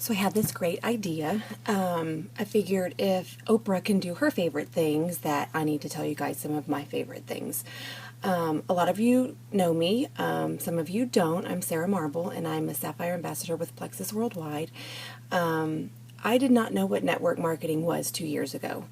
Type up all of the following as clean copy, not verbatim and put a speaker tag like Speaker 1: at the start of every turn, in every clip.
Speaker 1: So I had this great idea. I figured if Oprah can do her favorite things, that I need to tell you guys some of my favorite things. A lot of you know me, some of you don't. I'm Sara Marble, and I'm a Sapphire Ambassador with Plexus Worldwide. I did not know what network marketing was 2 years ago.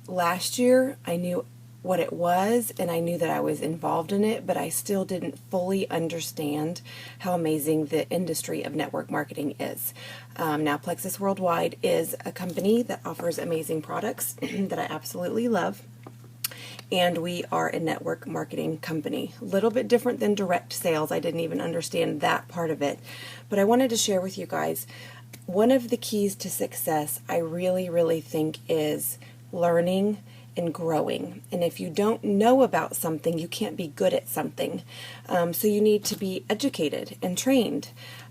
Speaker 1: Last year, I knew what it was, and I knew that I was involved in it, but I still didn't fully understand how amazing the industry of network marketing is. Now, Plexus Worldwide is a company that offers amazing products that I absolutely love, and we are a network marketing company. A little bit different than direct sales. I didn't even understand that part of it, but I wanted to share with you guys one of the keys to success. I really think is learning and growing. And if you don't know about something, you can't be good at something. So you need to be educated and trained.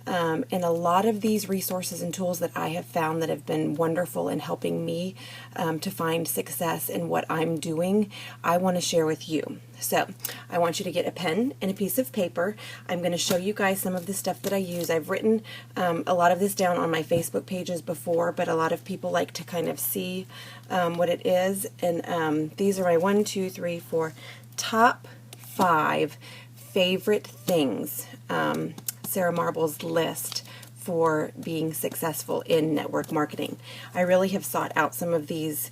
Speaker 1: And a lot of these resources and tools that I have found that have been wonderful in helping me to find success in what I'm doing, I want to share with you. So I want you to get a pen and a piece of paper. I'm going to show you guys some of the stuff that I use. I've written a lot of this down on my Facebook pages before, but a lot of people like to kind of see what it is. And these are my top 5 favorite things. Sara Marble's list for being successful in network marketing. I really have sought out some of these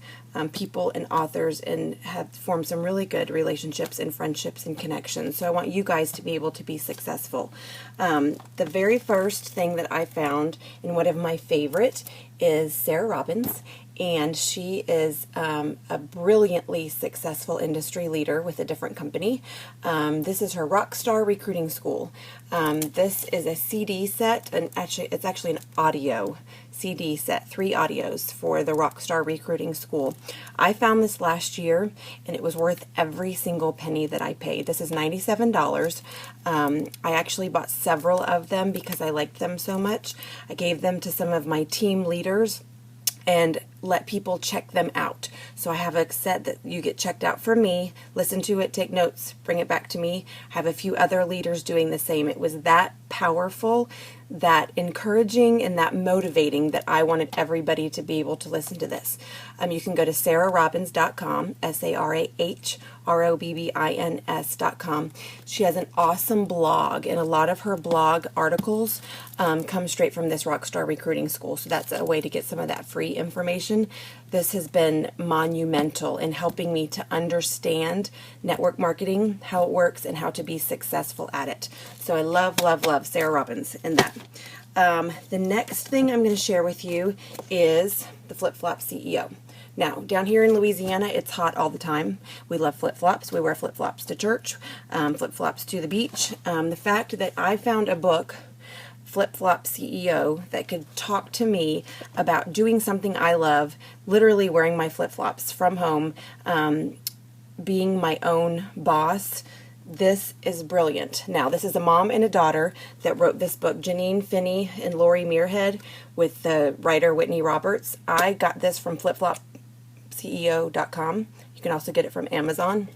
Speaker 1: people and authors and have formed some really good relationships and friendships and connections. So I want you guys to be able to be successful. The very first thing that I found, and one of my favorite, is Sara Robbins. And she is a brilliantly successful industry leader with a different company. This is her Rockstar Recruiting School. This is a CD set, and it's actually an audio CD set, 3 audios for the Rockstar Recruiting School. I found this last year, and it was worth every single penny that I paid. This is $97. I actually bought several of them because I liked them so much. I gave them to some of my team leaders and let people check them out. So I have a set that you get checked out from me, listen to it, take notes, bring it back to me. I have a few other leaders doing the same. It was that powerful, that encouraging, and that motivating that I wanted everybody to be able to listen to this. You can go to sararobbins.com, SARAHROBBINS.com. She has an awesome blog, and a lot of her blog articles come straight from this Rockstar Recruiting School. So that's a way to get some of that free information. This has been monumental in helping me to understand network marketing, how it works, and how to be successful at it. So I love Sara Robbins in that. The next thing I'm going to share with you is the Flip-Flop CEO. Now, down here in Louisiana, it's hot all the time. We love flip-flops. We wear flip-flops to church, flip-flops to the beach. The fact that I found a book, Flip-Flop CEO, that could talk to me about doing something I love, literally wearing my flip-flops from home, being my own boss. This is brilliant. Now, this is a mom and a daughter that wrote this book, Janine Finney and Lori Muirhead, with the writer Whitney Roberts. I got this from flipflopceo.com. You can also get it from Amazon.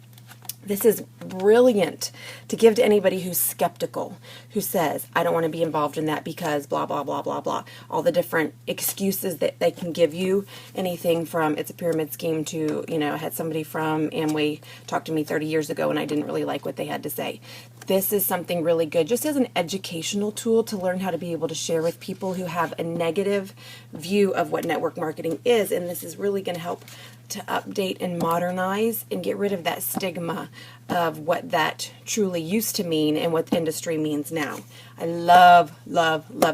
Speaker 1: This is brilliant to give to anybody who's skeptical, who says, I don't want to be involved in that because blah, blah, blah, blah, blah. All the different excuses that they can give you, anything from it's a pyramid scheme to, I had somebody from Amway talk to me 30 years ago and I didn't really like what they had to say. This is something really good, just as an educational tool to learn how to be able to share with people who have a negative view of what network marketing is. And this is really going to help to update and modernize and get rid of that stigma of what that truly used to mean and what the industry means now. I love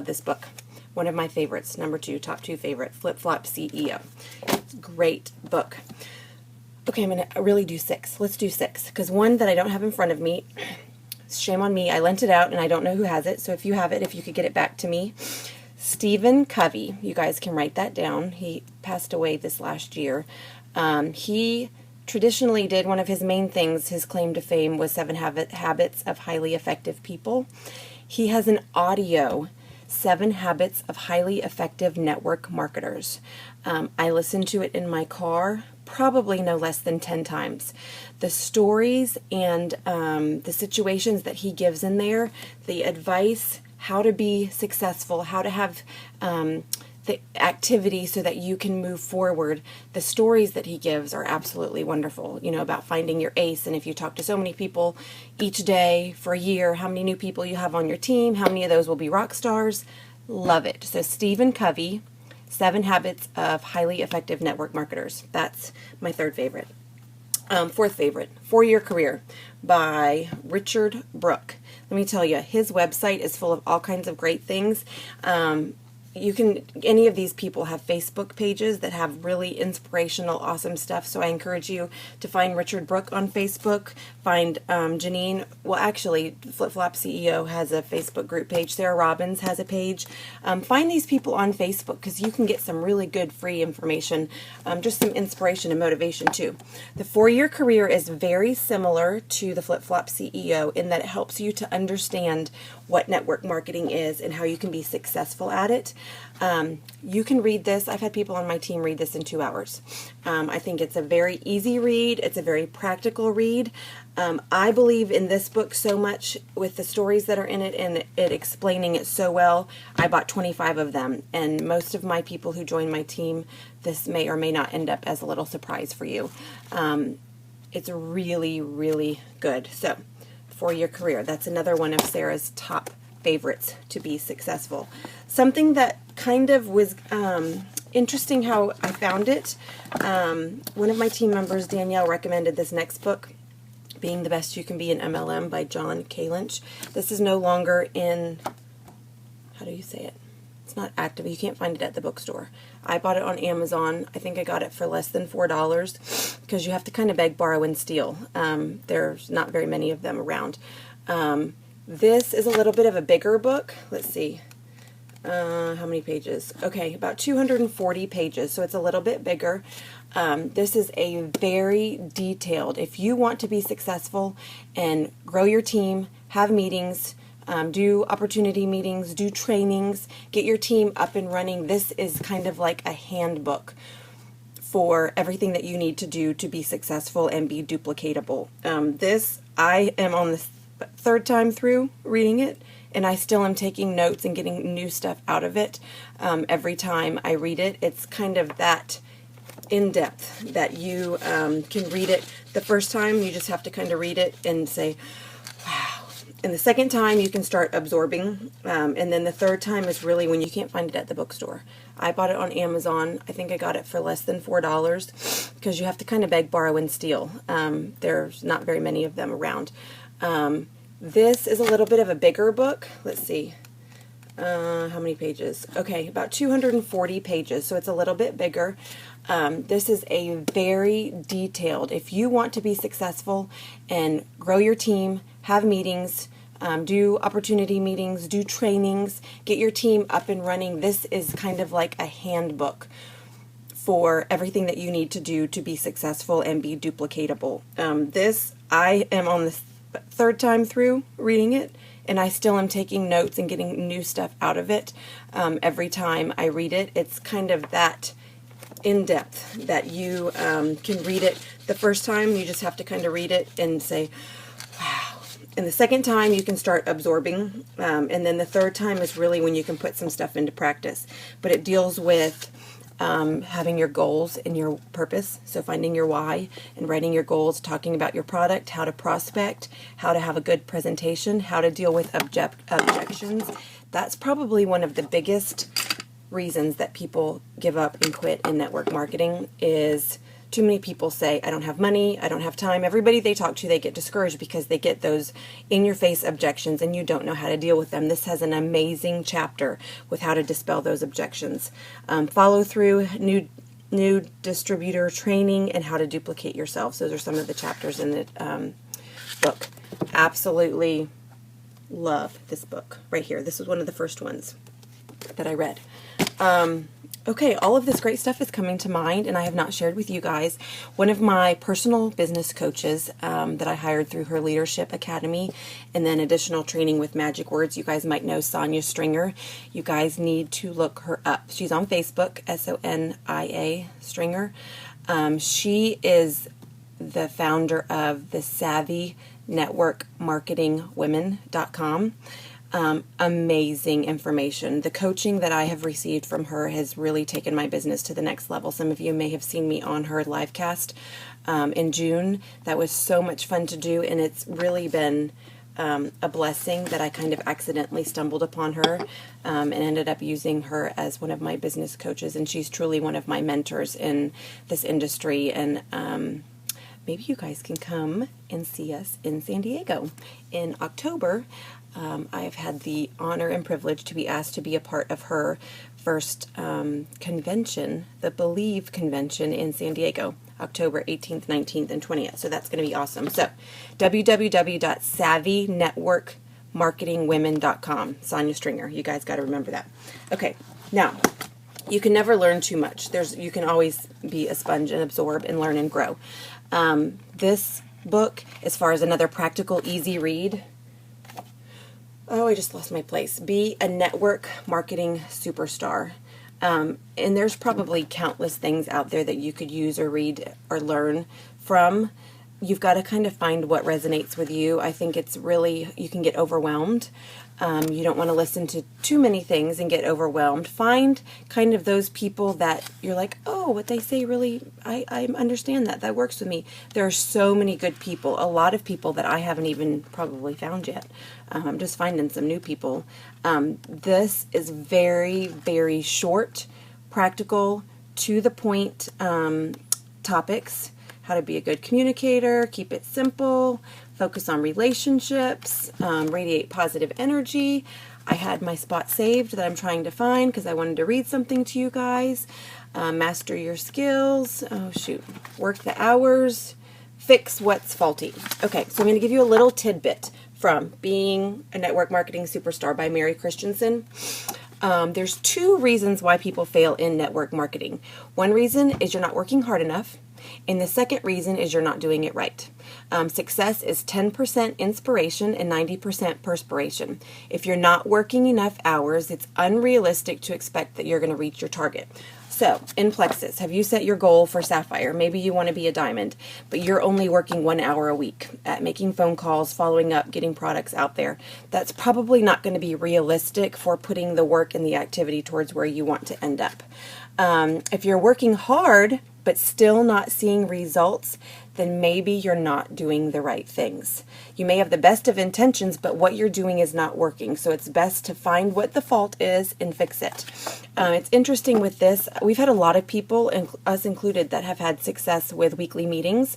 Speaker 1: this book. One of my favorites, number 2, top 2 favorite, Flip-Flop CEO. Great book. Okay, I'm going to really do 6. Let's do 6, because one that I don't have in front of me, shame on me, I lent it out and I don't know who has it, so if you have it, if you could get it back to me. Stephen Covey, you guys can write that down. He passed away this last year. He traditionally did, one of his main things, his claim to fame was 7 Habits of Highly Effective People. He has an audio, 7 Habits of Highly Effective Network Marketers. I listened to it in my car probably no less than 10 times. The stories and the situations that he gives in there, the advice, how to be successful, how to have the activity so that you can move forward. The stories that he gives are absolutely wonderful, about finding your ace. And if you talk to so many people each day for a year, how many new people you have on your team, how many of those will be rock stars. Love it. So Stephen Covey, 7 Habits of Highly Effective Network Marketers. That's my third favorite. Fourth favorite, 4-Year Career by Richard Brooke. Let me tell you, his website is full of all kinds of great things. Any of these people have Facebook pages that have really inspirational, awesome stuff. So I encourage you to find Richard Brooke on Facebook, find Janine. Well, actually, Flip Flop CEO has a Facebook group page. Sarah Robbins has a page. Find these people on Facebook because you can get some really good free information, just some inspiration and motivation too. The 4-Year Career is very similar to the Flip Flop CEO in that it helps you to understand what network marketing is and how you can be successful at it. You can read this. I've had people on my team read this in 2 hours. I think it's a very easy read. It's a very practical read. I believe in this book so much with the stories that are in it and it explaining it so well. I bought 25 of them, and most of my people who join my team, this may or may not end up as a little surprise for you. It's really, really good. So, 4-Year Career. That's another one of Sarah's top favorites to be successful. Something that kind of was interesting how I found it. One of my team members, Danielle, recommended this next book, Being the Best You Can Be in MLM by John K. Lynch. This is no longer in, how do you say it? It's not active. You can't find it at the bookstore. I bought it on Amazon. I think I got it for less than $4 because you have to kind of beg, borrow, and steal. There's not very many of them around. This is a little bit of a bigger book. Let's see. How many pages? Okay, about 240 pages, so it's a little bit bigger. This is a very detailed, if you want to be successful and grow your team, have meetings, do opportunity meetings, do trainings, get your team up and running. This is kind of like a handbook for everything that you need to do to be successful and be duplicatable. I am on the 3rd time through reading it, and I still am taking notes and getting new stuff out of it every time I read it. It's kind of that in-depth that you can read it. The first time, you just have to kind of read it and say, wow. And the second time, you can start absorbing. And then the 3rd time is really when you can't find it at the bookstore. I bought it on Amazon. I think I got it for less than $4 because you have to kind of beg, borrow, and steal. There's not very many of them around. This is a little bit of a bigger book. Let's see. How many pages? Okay, about 240 pages, so it's a little bit bigger. This is a very detailed, if you want to be successful and grow your team, have meetings, do opportunity meetings, do trainings, get your team up and running. This is kind of like a handbook for everything that you need to do to be successful and be duplicatable. I am on the 3rd time through reading it, and I still am taking notes and getting new stuff out of it every time I read it. It's kind of that in-depth that you can read it. The first time, you just have to kind of read it and say, wow. And the second time, you can start absorbing. And then the 3rd time is really when you can put some stuff into practice. But it deals with having your goals and your purpose, so finding your why and writing your goals, talking about your product, how to prospect, how to have a good presentation, how to deal with objections. That's probably one of the biggest reasons that people give up and quit in network marketing is too many people say, I don't have money, I don't have time. Everybody they talk to, they get discouraged because they get those in-your-face objections and you don't know how to deal with them. This has an amazing chapter with how to dispel those objections. Follow through, new distributor training, and how to duplicate yourselves. Those are some of the chapters in the book. Absolutely love this book right here. This was one of the first ones that I read. Okay, all of this great stuff is coming to mind, and I have not shared with you guys. One of my personal business coaches that I hired through her Leadership Academy, and then additional training with Magic Words. You guys might know Sonia Stringer. You guys need to look her up. She's on Facebook, Sonia Stringer. She is the founder of the Savvy Network Marketing Women.com. Amazing information. The coaching that I have received from her has really taken my business to the next level. Some of you may have seen me on her live cast in June. That was so much fun to do, and it's really been a blessing that I kind of accidentally stumbled upon her and ended up using her as one of my business coaches, and she's truly one of my mentors in this industry. And maybe you guys can come and see us in San Diego in October. I have had the honor and privilege to be asked to be a part of her first convention, the Believe Convention in San Diego, October 18th, 19th, and 20th. So that's going to be awesome. So www.savvynetworkmarketingwomen.com. Sonia Stringer. You guys got to remember that. Okay, now you can never learn too much. You can always be a sponge and absorb and learn and grow. This book, as far as another practical, easy read. Oh, I just lost my place. Be a network marketing superstar. And there's probably countless things out there that you could use or read or learn from. You've got to kind of find what resonates with you. I think it's really, you can get overwhelmed. You don't want to listen to too many things and get overwhelmed. Find kind of those people that you're like, oh, what they say really, I understand that. That works with me. There are so many good people, a lot of people that I haven't even probably found yet. I'm just finding some new people. This is very, very short, practical, to the point topics. How to be a good communicator, keep it simple, focus on relationships, radiate positive energy. I had my spot saved that I'm trying to find because I wanted to read something to you guys. Master your skills. Oh, shoot. Work the hours. Fix what's faulty. Okay, so I'm going to give you a little tidbit from Being a Network Marketing Superstar by Mary Christensen. There's 2 reasons why people fail in network marketing. One reason is you're not working hard enough. And the second reason is you're not doing it right. Success is 10% inspiration and 90% perspiration. If you're not working enough hours, it's unrealistic to expect that you're going to reach your target. So, in Plexus, have you set your goal for Sapphire? Maybe you want to be a diamond, but you're only working 1 hour a week at making phone calls, following up, getting products out there. That's probably not going to be realistic for putting the work and the activity towards where you want to end up. If you're working hard, but still not seeing results, then maybe you're not doing the right things. You may have the best of intentions, but what you're doing is not working. So it's best to find what the fault is and fix it. It's interesting with this. We've had a lot of people, and us included, that have had success with weekly meetings.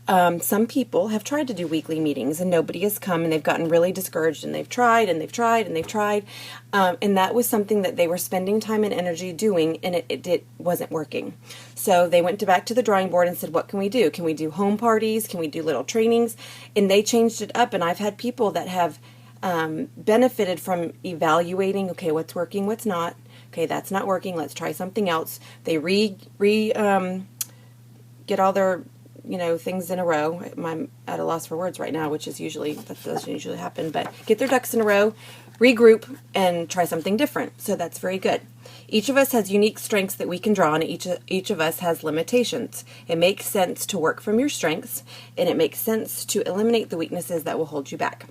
Speaker 1: Some people have tried to do weekly meetings and nobody has come, and they've gotten really discouraged, and they've tried and they've tried and they've tried. And that was something that they were spending time and energy doing, and it wasn't working. So they went back to the drawing board and said, what can we do? Can we do home parties? Can we do little trainings? And they changed it up. And I've had people that have benefited from evaluating, okay, what's working, what's not. Okay, that's not working. Let's try something else. They get all their things in a row. I'm at a loss for words right now, that doesn't usually happen, but get their ducks in a row, regroup, and try something different. So that's very good. Each of us has unique strengths that we can draw on. Each of us has limitations. It makes sense to work from your strengths, and it makes sense to eliminate the weaknesses that will hold you back.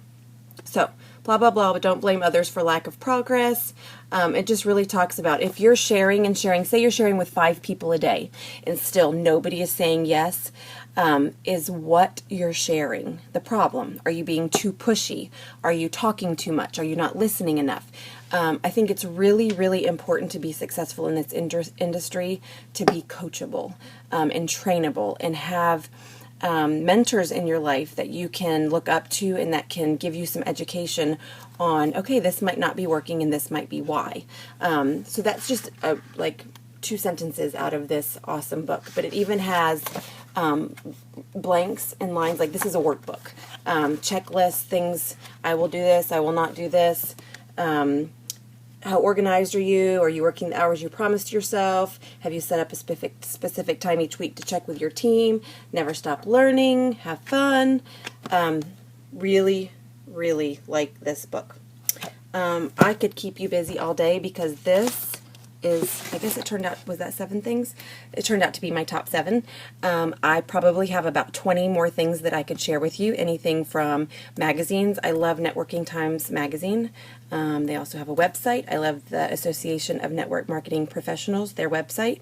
Speaker 1: So, blah, blah, blah, but don't blame others for lack of progress. It just really talks about if you're sharing and sharing, say you're sharing with 5 people a day, and still nobody is saying yes, is what you're sharing the problem? Are you being too pushy? Are you talking too much? Are you not listening enough? I think it's really, really important to be successful in this industry, to be coachable and trainable, and have mentors in your life that you can look up to and that can give you some education on, okay, this might not be working and this might be why. So that's just like 2 sentences out of this awesome book. But it even has blanks and lines, like this is a workbook. Checklists, things, I will do this, I will not do this. How organized are you? Are you working the hours you promised yourself? Have you set up a specific time each week to check with your team? Never stop learning. Have fun. Really, really like this book. I could keep you busy all day because this is, I guess it turned out, was that 7 things? It turned out to be my top 7. I probably have about 20 more things that I could share with you. Anything from magazines. I love Networking Times magazine. They also have a website. I love the Association of Network Marketing Professionals, their website.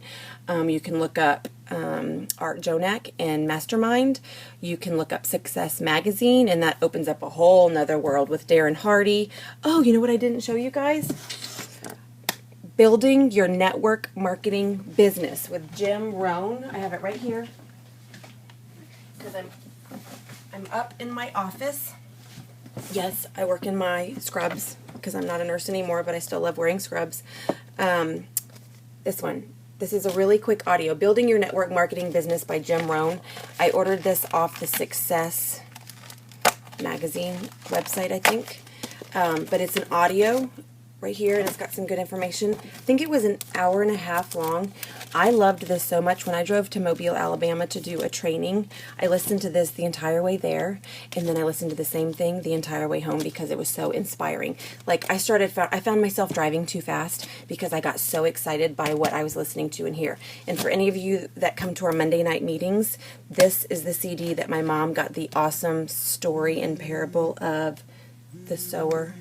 Speaker 1: You can look up Art Jonak and Mastermind. You can look up Success Magazine, and that opens up a whole nother world with Darren Hardy. Oh, you know what I didn't show you guys? Building Your Network Marketing Business with Jim Rohn. I have it right here because I'm up in my office. Yes, I work in my scrubs because I'm not a nurse anymore, but I still love wearing scrubs. This one. This is a really quick audio. Building Your Network Marketing Business by Jim Rohn. I ordered this off the Success Magazine website, I think. But it's an audio right here, and it's got some good information. I think it was an hour and a half long. I loved this so much. When I drove to Mobile, Alabama to do a training, I listened to this the entire way there, and then I listened to the same thing the entire way home because it was so inspiring. Like, I found myself driving too fast because I got so excited by what I was listening to and hear. And for any of you that come to our Monday night meetings, this is the CD that my mom got, the awesome story and parable of the sower.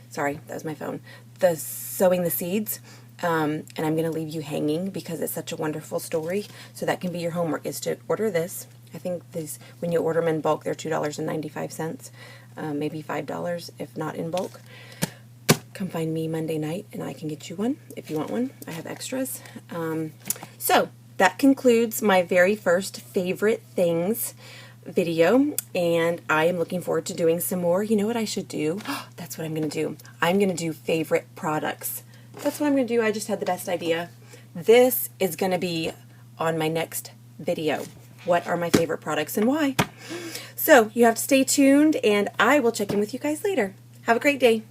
Speaker 1: Sorry, that was my phone. The Sowing the Seeds. And I'm going to leave you hanging because it's such a wonderful story. So that can be your homework, is to order this. I think these, when you order them in bulk, they're $2.95, maybe $5 if not in bulk. Come find me Monday night and I can get you one if you want one. I have extras. So that concludes my very first favorite things video, and I am looking forward to doing some more. You know what I should do? That's what I'm going to do. I'm going to do favorite products. That's what I'm going to do. I just had the best idea. This is going to be on my next video. What are my favorite products and why? So you have to stay tuned, and I will check in with you guys later. Have a great day.